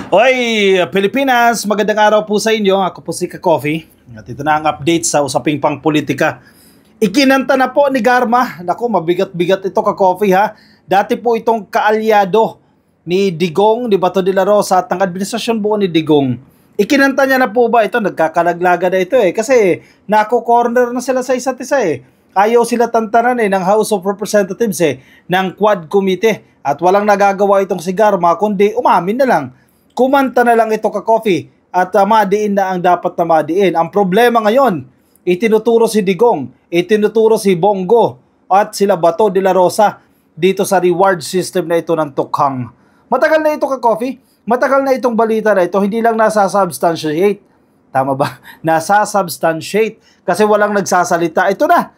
Oy, Pilipinas, magandang araw po sa inyo. Ako po si Ka-Coffee. At ito na ang update sa usaping pang politika. Ikinanta na po ni Garma. Naku, mabigat-bigat ito, Ka-Coffee, ha. Dati po itong kaalyado ni Digong, ni Bato de la Rosa at ng administrasyon buo ni Digong. Ikinanta niya na po ba ito? Nagkakalaglaga na ito kasi nako-corner na sila sa isa't isa Ayaw sila tantanan ng House of Representatives ng Quad Committee. At walang nagagawa itong si Garma kundi umamin na lang. Kumanta na lang ito, Ka-Coffee, at madiin na ang dapat na madiin. Ang problema ngayon, itinuturo si Digong, itinuturo si Bongo at sila Bato de la Rosa dito sa reward system na ito ng tukhang. Matagal na ito, Ka-Coffee. Matagal na itong balita na ito, hindi lang nasa-substantiate. Tama ba? Nasa-substantiate kasi walang nagsasalita. Ito na.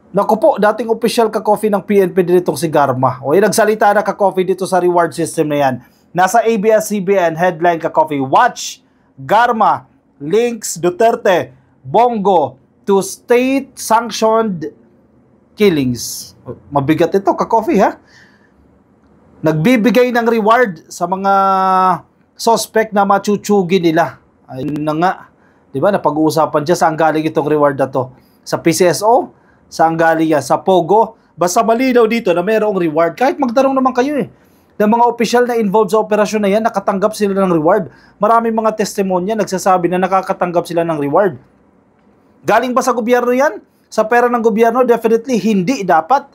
Naku po, dating official, Ka-Coffee, ng PNP ditong si Garma. O nagsalita na, Ka-Coffee, dito sa reward system na yan. Nasa ABS-CBN headline, Ka-Coffee, watch Garma links Duterte, Bongo to state-sanctioned killings. Mabigat ito, Ka-Coffee, ha? Nagbibigay ng reward sa mga suspect na machuchugi nila. Ayun na nga. Diba, napag-uusapan dyan saan galing itong reward na to. Sa PCSO, saan galing yan? Sa Pogo, basta malinaw dito na mayroong reward. Kahit magtanong naman kayo ng mga opisyal na involved sa operasyon na yan, nakatanggap sila ng reward. Maraming mga testimonya nagsasabi na nakakatanggap sila ng reward. Galing ba sa gobyerno yan? Sa pera ng gobyerno, definitely hindi dapat.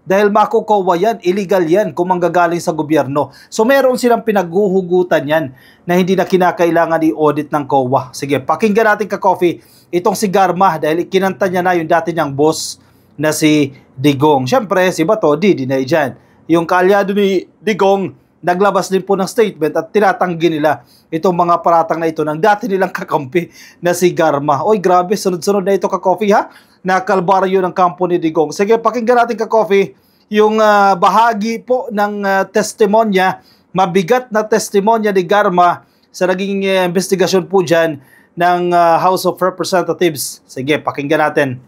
Dahil makukuha yan, illegal yan kung manggagaling sa gobyerno. So meron silang pinaghuhugutan yan na hindi na kinakailangan i-audit ng COA. Sige, pakinggan natin, Ka-Coffee, itong si Garma dahil kinanta niya na yung dati niyang boss na si Digong. Siyempre, si Bato, di-deny dyan. Yung kaalyado ni Digong, naglabas din po ng statement at tinatanggi nila itong mga paratang na ito ng dati nilang kakampi na si Garma. Oy, grabe, sunod-sunod na ito, Ka-Coffee, ha? Nakalbaryo ng kampo ni Digong. Sige, pakinggan natin, Ka-Coffee, yung bahagi po ng testimonya, mabigat na testimonya ni Garma sa naging investigasyon po dyan ng House of Representatives. Sige, pakinggan natin.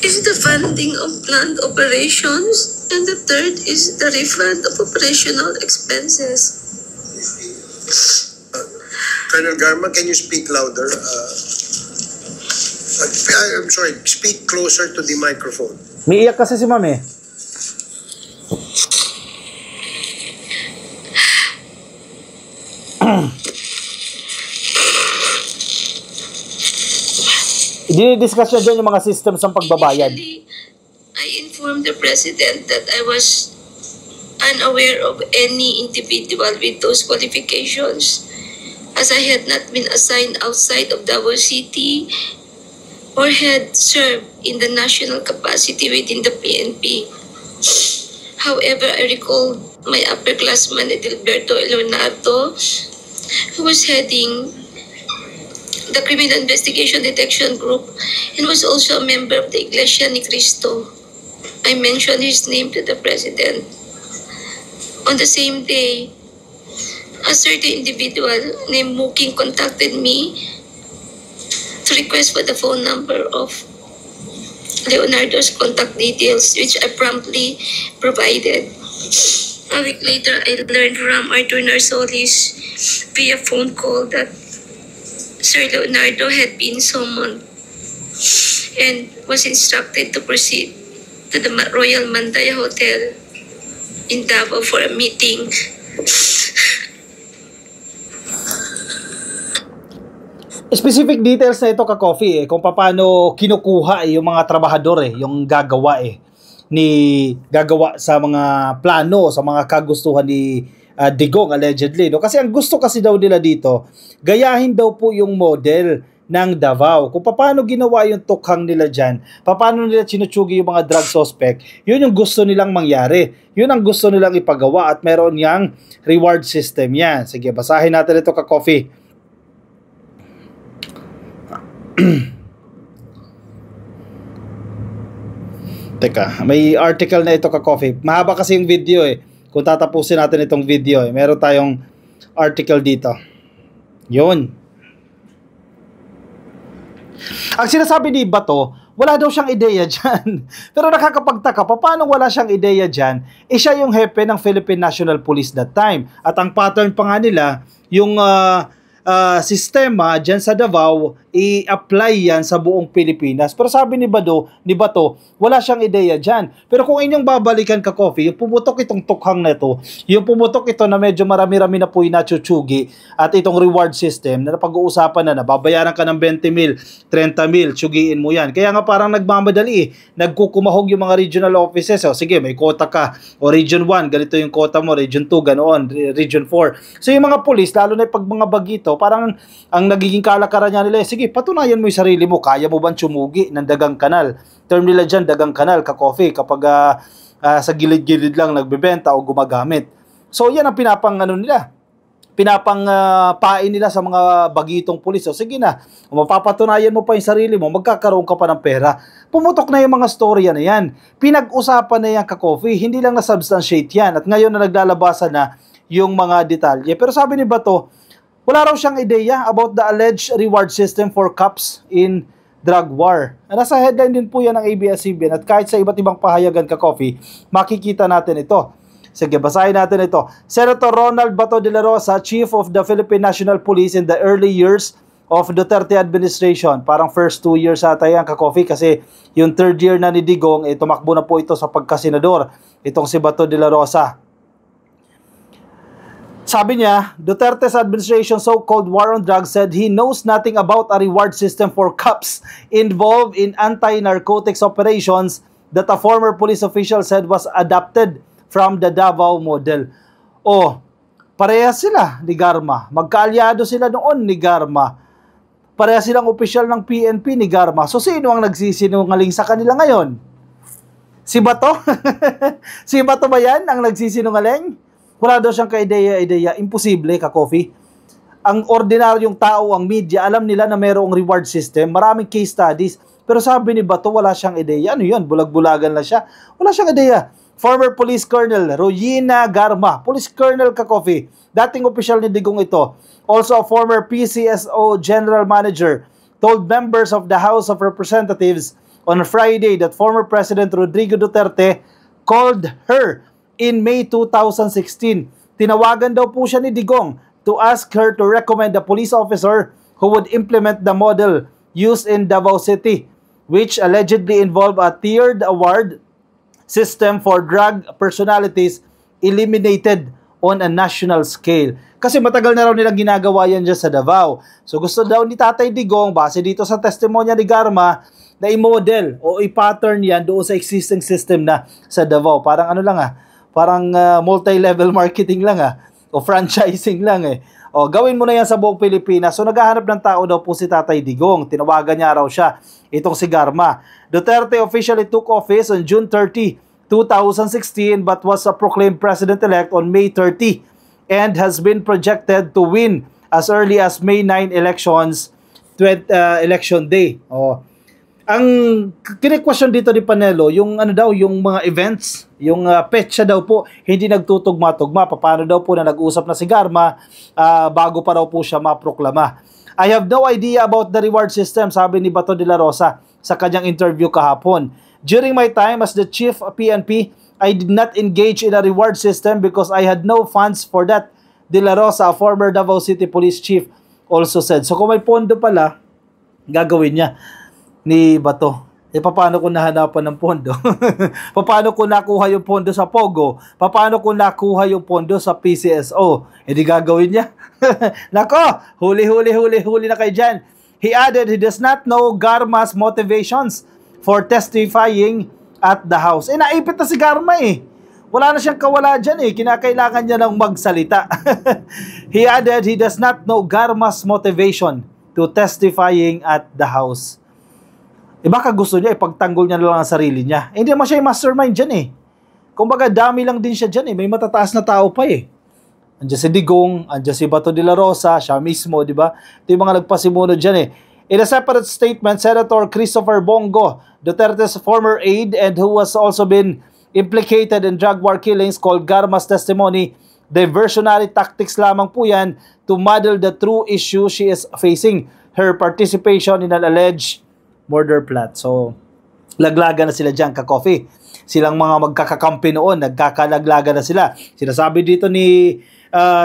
Is the funding of planned operations, and the third is the refund of operational expenses. Colonel Garma, can you speak louder? I'm sorry, speak closer to the microphone. Umiiyak kasi si Ma'am Dini-discuss niya dyan yung mga systems ng pagbabayad. Initially, I informed the President that I was unaware of any individual with those qualifications, as I had not been assigned outside of Davao City or had served in the national capacity within the PNP. However, I recall my upperclassman Edilberto Leonardo, who was heading the Criminal Investigation Detection Group and was also a member of the Iglesia ni Cristo. I mentioned his name to the President. On the same day, a certain individual named Muking contacted me to request for the phone number of Leonardo's contact details, which I promptly provided. A week later, I learned from Arthur Narsolis via phone call that Sir Leonardo had been summoned and was instructed to proceed to the Royal Mandaya Hotel in Davao for a meeting. Specific details na ito, Ka-Coffee, kung paano kinukuha yung mga trabahador yung gagawa sa mga plano, sa mga kagustuhan ni Digong allegedly, no? Kasi ang gusto kasi daw nila dito, gayahin daw po yung model ng Davao. Kung paano ginawa yung tukhang nila dyan, paano nila sinutsugi yung mga drug suspect, yun yung gusto nilang mangyari. Yun ang gusto nilang ipagawa at meron yang reward system yan. Sige, basahin natin ito, Ka-Coffee. Teka, may article na ito, Ka-Coffee. Mahaba kasi yung video Kung tatapusin natin itong video meron tayong article dito. Yun. Ang sinasabi ni Bato, wala daw siyang ideya dyan. Pero nakakapagtaka, paano wala siyang ideya dyan? Siya yung hepe ng Philippine National Police that time. At ang pattern pa nga nila, yung sistema dyan sa Davao, i-apply yan sa buong Pilipinas. Pero sabi ni Bato, wala siyang ideya dyan. Pero kung inyong babalikan ka, Coffee, yung pumutok itong tukhang na ito, yung pumutok ito na medyo marami-rami na po yung natsuchugi, at itong reward system na napag-uusapan na, babayaran ka ng 20 mil, 30 mil, tsugiin mo yan. Kaya nga parang nagmamadali nagkukumahog yung mga regional offices. O sige, may quota ka, o Region 1, ganito yung quota mo, Region 2, ganoon, Region 4. So yung mga police, lalo na pag mga bagito, parang ang nagiging kalakaran niya nila, sige, patunayan mo yung sarili mo, kaya mo bang tsumugi ng dagang kanal? Term nila dyan, dagang kanal, ka-coffee, kapag sa gilid-gilid lang nagbebenta o gumagamit. So yan ang pain nila sa mga bagitong pulis. So sige na, mapapatunayan mo pa yung sarili mo, magkakaroon ka pa ng pera. Pumutok na yung mga storya na yan. Pinag-usapan na yan, ka-coffee, hindi lang na-substantiate yan. At ngayon na naglalabasan na yung mga detalye. Pero sabi ni Bato, wala raw siyang ideya about the alleged reward system for cops in drug war. Nasa headline din po yan ng ABS-CBN, at kahit sa iba't ibang pahayagan, ka-coffee, makikita natin ito. Sige, basahin natin ito. Senator Ronald Bato de la Rosa, Chief of the Philippine National Police in the early years of Duterte administration. Parang first 2 years ata yan, ka-coffee, kasi yung 3rd year na ni Digong, tumakbo na po ito sa pagkasenador. Itong si Bato de la Rosa. Sabi niya, Duterte's administration's so-called war on drugs said he knows nothing about a reward system for cops involved in anti-narcotics operations that a former police official said was adapted from the Davao model. Parehas sila ni Garma. Magkaalyado sila noon ni Garma. Parehas silang opisyal ng PNP ni Garma. So sino ang nagsisinungaling sa kanila ngayon? Si Bato? Si Bato ba yan ang nagsisinungaling? Wala daw siyang ka-ideya. Imposible, ka-coffee. Ang ordinaryong tao, ang media, alam nila na mayroong reward system. Maraming case studies. Pero sabi ni Bato, wala siyang ideya. Ano yun? Bulag-bulagan lang siya. Wala siyang ideya. Former Police Colonel Royina Garma. Police Colonel, ka-coffee. Dating opisyal ni Digong ito. Also a former PCSO General Manager told members of the House of Representatives on Friday that former President Rodrigo Duterte called her in May 2016. Tinawagan daw po siya ni Digong to ask her to recommend a police officer who would implement the model used in Davao City, which allegedly involved a tiered award system for drug personalities eliminated on a national scale. Kasi matagal na raw nilang ginagawa yan dyan sa Davao. So gusto daw ni Tatay Digong, base dito sa testimonya ni Garma, na i-model o i-pattern yan doon sa existing system na sa Davao. Parang parang multi-level marketing lang o franchising lang gawin mo na yan sa buong Pilipinas. So naghahanap ng tao daw po si Tatay Digong. Tinawagan niya raw siya, itong si Garma. Duterte officially took office on June 30, 2016 but was proclaimed president-elect on May 30 and has been projected to win as early as May 9 election day. Ang kine-question dito ni Panelo, yung yung mga events, yung petsa daw po, hindi nagtutugma-tugma. Paano daw po na nag-usap na si Garma bago pa raw po siya maproklama. I have no idea about the reward system, sabi ni Bato de la Rosa sa kanyang interview kahapon. During my time as the chief of PNP, I did not engage in a reward system because I had no funds for that. De la Rosa, a former Davao City Police Chief, also said. So kung may pondo pala, gagawin niya ni Bato. Paano ko nahanapan ng pondo? Paano ko nakuha yung pondo sa Pogo? Paano ko nakuha yung pondo sa PCSO? Di gagawin niya. Nako, huli na kayo dyan. He added he does not know Garma's motivations for testifying at the House. Naipit na si Garma Wala na siyang kawala dyan Kinakailangan niya ng magsalita. He added he does not know Garma's motivation to testifying at the House. Baka gusto niya ipagtanggol niya lang ang sarili niya. Hindi naman siya yung mastermind dyan Kumbaga dami lang din siya dyan May matataas na tao pa Andiyan si Digong, andiyan si Bato de la Rosa, siya mismo, di ba? Ito yung mga nagpasimunod dyan In a separate statement, Senator Christopher Bongo, Duterte's former aide and who has also been implicated in drug war killings, called Garma's testimony diversionary tactics lamang po yan to muddle the true issue she is facing, her participation in an alleged murder plot. So, laglaga na sila dyan, ka-coffee. Silang mga magkakakampi noon, nagkakalaglaga na sila. Sinasabi dito ni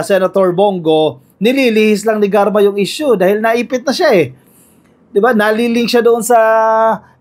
Senator Bongo, nililihis lang ni Garma yung issue dahil naipit na siya eh. 'Di ba? Naliling siya doon sa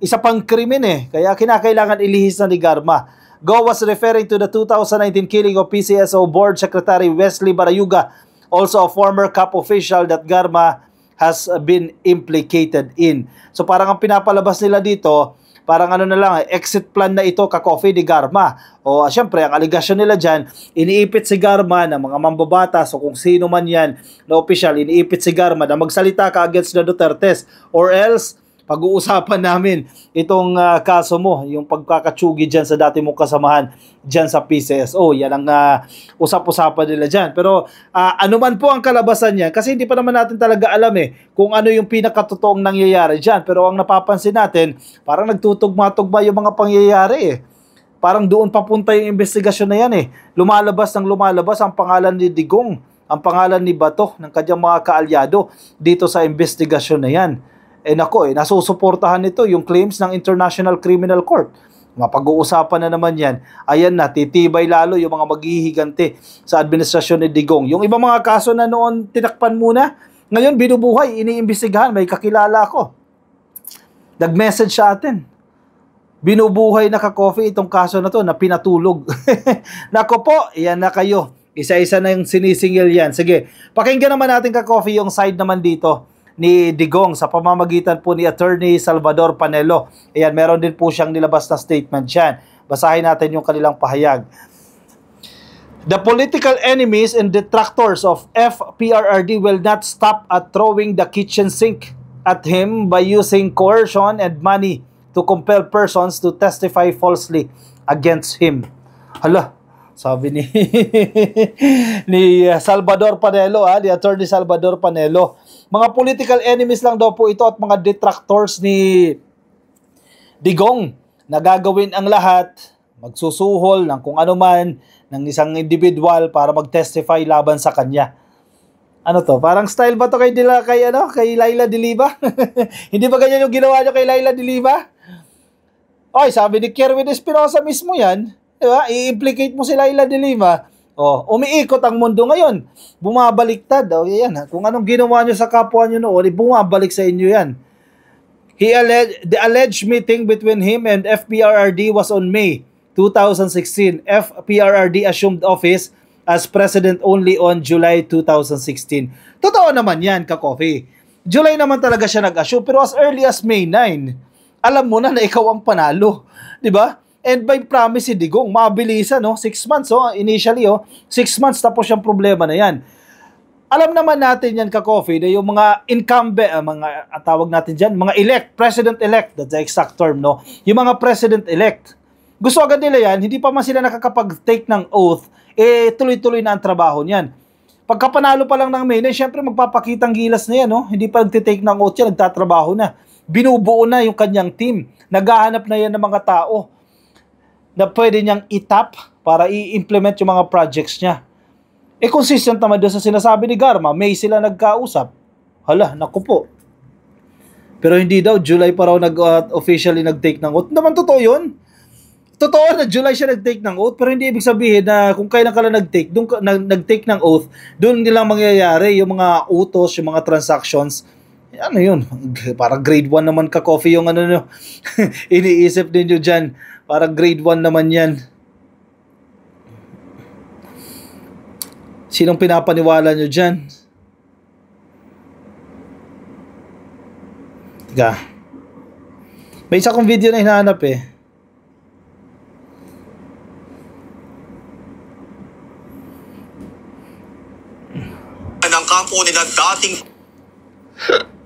isa pang krimen eh. Kaya kinakailangan ilihis na ni Garma. Go was referring to the 2019 killing of PCSO Board Secretary Wesley Barayuga, also a former CAP official that Garma has been implicated in. So parang ang pinapalabas nila dito, parang ano na lang, exit plan na ito, ka-coffee ni Garma. O syempre, ang aligasyon nila dyan, iniipit si Garma ng mga mambabatas o kung sino man yan na official, iniipit si Garma na magsalita ka against the Dutertes, or else pag-uusapan namin itong kaso mo, yung pagkakatsugi dyan sa dati mong kasamahan dyan sa PCSO. Yan ang usap-usapan nila dyan. Pero ano man po ang kalabasan niya, kasi hindi pa naman natin talaga alam kung ano yung pinakatotoong nangyayari dyan. Pero ang napapansin natin, parang nagtutugma-tugma yung mga pangyayari Parang doon papunta yung investigasyon na yan Lumalabas ng lumalabas ang pangalan ni Digong, ang pangalan ni Bato, ng kanyang mga kaalyado dito sa investigasyon na yan. Nasusuportahan nito yung claims ng International Criminal Court. Mapag-uusapan na naman yan. Ayan na, titibay lalo yung mga maghihigante sa administrasyon ni Digong. Yung ibang mga kaso na noon tinakpan muna, ngayon binubuhay, iniimbestigahan. May kakilala ko, nag-message sa atin. Binubuhay na ka-coffee itong kaso na to na pinatulog. Nako po, yan na kayo. Isa-isa na yung sinisingil yan. Sige, pakinggan naman natin ka-coffee yung side naman dito ni Digong sa pamamagitan po ni Attorney Salvador Panelo. Ayan, meron din po siyang nilabas na statement dyan. Basahin natin yung kanilang pahayag. The political enemies and detractors of FPRRD will not stop at throwing the kitchen sink at him by using coercion and money to compel persons to testify falsely against him. Hala, sabi ni ni Salvador Panelo, ni Attorney Salvador Panelo. Mga political enemies lang daw po ito at mga detractors ni Digong na gagawin ang lahat, magsusuhol ng kung ano man ng isang individual para mag-testify laban sa kanya. Ano to? Parang style ba to kay Laila de Lima? Hindi ba ganyan yung ginawa nyo kay Laila de Lima? Oy, sabi ni Kerwin Espinosa mismo yan. Diba? I-implicate mo si Laila de Lima. Umiikot ang mundo ngayon. Bumabaliktad. Yan. Kung anong ginawa nyo sa kapwa nyo noon, bumabalik sa inyo yan. The alleged meeting between him and FPRRD was on May 2016. FPRRD assumed office as president only on July 2016. Totoo naman yan, ka-coffee. July naman talaga siya nag-assume, pero as early as May 9, alam mo na ikaw ang panalo. Diba? And by promise si Digong, mabilisan, 6 months, initially, 6 months tapos yung problema na yan. Alam naman natin yan, ka-coffee, na yung mga incumbent, mga tawag natin dyan, mga president-elect, that's the exact term, yung mga president-elect, gusto agad nila yan, hindi pa man sila nakakapag-take ng oath, tuloy-tuloy na ang trabaho niyan. Pagkapanalo pa lang ng May, syempre magpapakitang gilas na yan, hindi pa nagtitake ng oath yan, nagtatrabaho na. Binubuo na yung kanyang team, naghahanap na yan ng mga tao na pwede niyang itap para i-implement yung mga projects niya. Consistent naman doon sa sinasabi ni Garma, May sila nagkausap. Hala, naku po. Pero hindi daw, July pa raw officially nag-take ng oath. Naman totoo yun. Totoo na July siya nag-take ng oath, pero hindi ibig sabihin na kung kailan ka lang nag-take ng oath, doon nilang mangyayari yung mga utos, yung mga transactions. Ano yun? Parang grade 1 naman ka-coffee yung iniisip ninyo dyan. Parang grade 1 naman yan. Sinong pinapaniwala nyo dyan? Tiga. May isa kong video na hinahanap ng kampo nila dating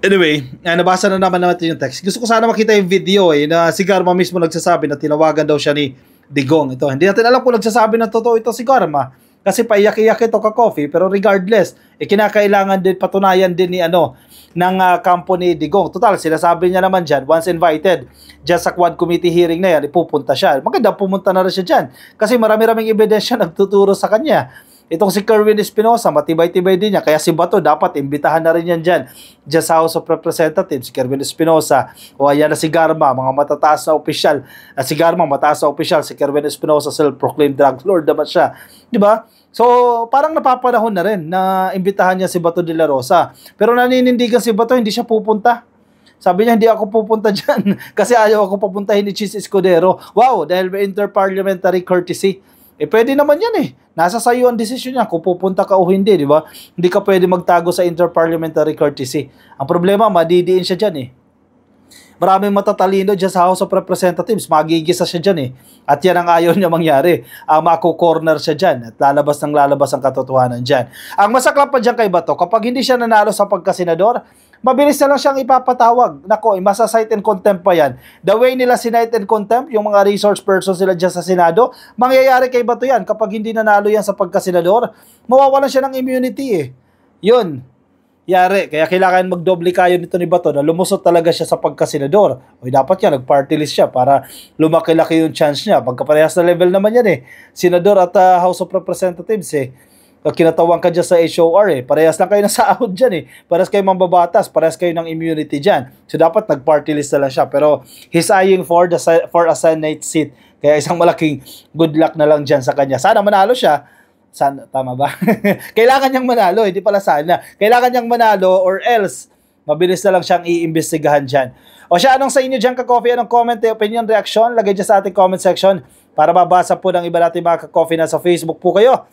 Anyway, nabasa na naman natin yung text. Gusto ko sana makita yung video na si Garma mismo nagsasabi na tinawagan daw siya ni Digong. Ito, hindi natin alam kung nagsasabi na totoo ito si Garma. Kasi paiyak-iyak ito ka-coffee. Pero regardless, kinakailangan din, patunayan din ng kampo ni Digong. Total, sinasabi niya naman dyan, once invited, dyan sa Quad Committee hearing na yan, ipupunta siya. Maganda pumunta na rin siya dyan. Kasi marami-raming ebidensya nagtuturo sa kanya. Itong si Kerwin Espinosa, matibay-tibay din niya. Kaya si Bato, dapat imbitahan na rin yan dyan sa House of Representatives. Si Kerwin Espinosa, o ayan na si Garma, mga matataas na opisyal. Si Garma, mataas na opisyal. Si Kerwin Espinosa, self-proclaimed drug lord naman siya. Di ba? So, parang napapanahon na rin na imbitahan niya si Bato de la Rosa. Pero naninindigan si Bato, hindi siya pupunta. Sabi niya, hindi ako pupunta dyan kasi ayaw ako papuntahin ni Chis Escudero. Wow, dahil may interparliamentary courtesy. Pwede naman yan eh. Nasa sayo ang desisyon niya kung pupunta ka o hindi, di ba? Hindi ka pwede magtago sa interparliamentary courtesy. Ang problema, madidiin siya dyan eh. Maraming matatalino dyan sa House of Representatives. Magigisa siya dyan eh. At yan ang ayaw niya mangyari. Mako-corner siya dyan. At lalabas ang katotohanan dyan. Ang masaklap pa dyan kay Bato, kapag hindi siya nanalo sa pagkasenador, mabilis na lang siyang ipapatawag. Nako, masa-cite and contempt pa yan. The way nila sinite and contempt, yung mga resource persons sila dyan sa Senado, mangyayari kay Bato yan. Kapag hindi nanalo yan sa pagkasenador, mawawalan siya ng immunity eh. Yun. Yari. Kaya kailangan magdoble kayo nito ni Bato na lumusot talaga siya sa pagkasenador. O dapat yan, nag-party list siya para lumaki-laki yung chance niya. Pagkaparehas na level naman yan eh. Senador at House of Representatives eh. Kinatawan ka dyan sa HOR eh. Parehas lang kayo ng sahod dyan eh. Parehas kayo mambabatas. Parehas kayo ng immunity dyan. So dapat nag-party list na lang siya. Pero he's eyeing for a Senate seat. Kaya isang malaking good luck na lang dyan sa kanya. Sana manalo siya. Sana, tama ba? Kailangan niyang manalo. Hindi pala sana. Kailangan niyang manalo or else mabilis na lang siyang iimbestigahan dyan. O siya, anong sa inyo dyan ka-coffee? Anong comment, opinion, reaction? Lagay dyan sa ating comment section para mabasa po ng iba natin mga ka-coffee na sa Facebook po kayo.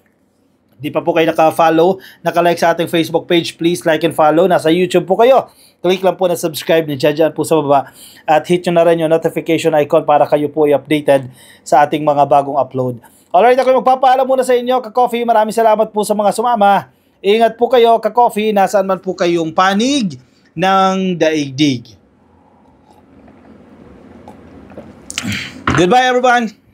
Di pa po kayo naka-follow, naka-like sa ating Facebook page, please like and follow. Nasa YouTube po kayo. Click lang po na subscribe, dyan po sa baba. At hit nyo na rin yung notification icon para kayo po i-updated sa ating mga bagong upload. Alright, ako magpapaalam muna sa inyo, ka-coffee. Maraming salamat po sa mga sumama. Ingat po kayo, ka-coffee. Nasaan man po kayong panig ng daigdig. Goodbye, everyone!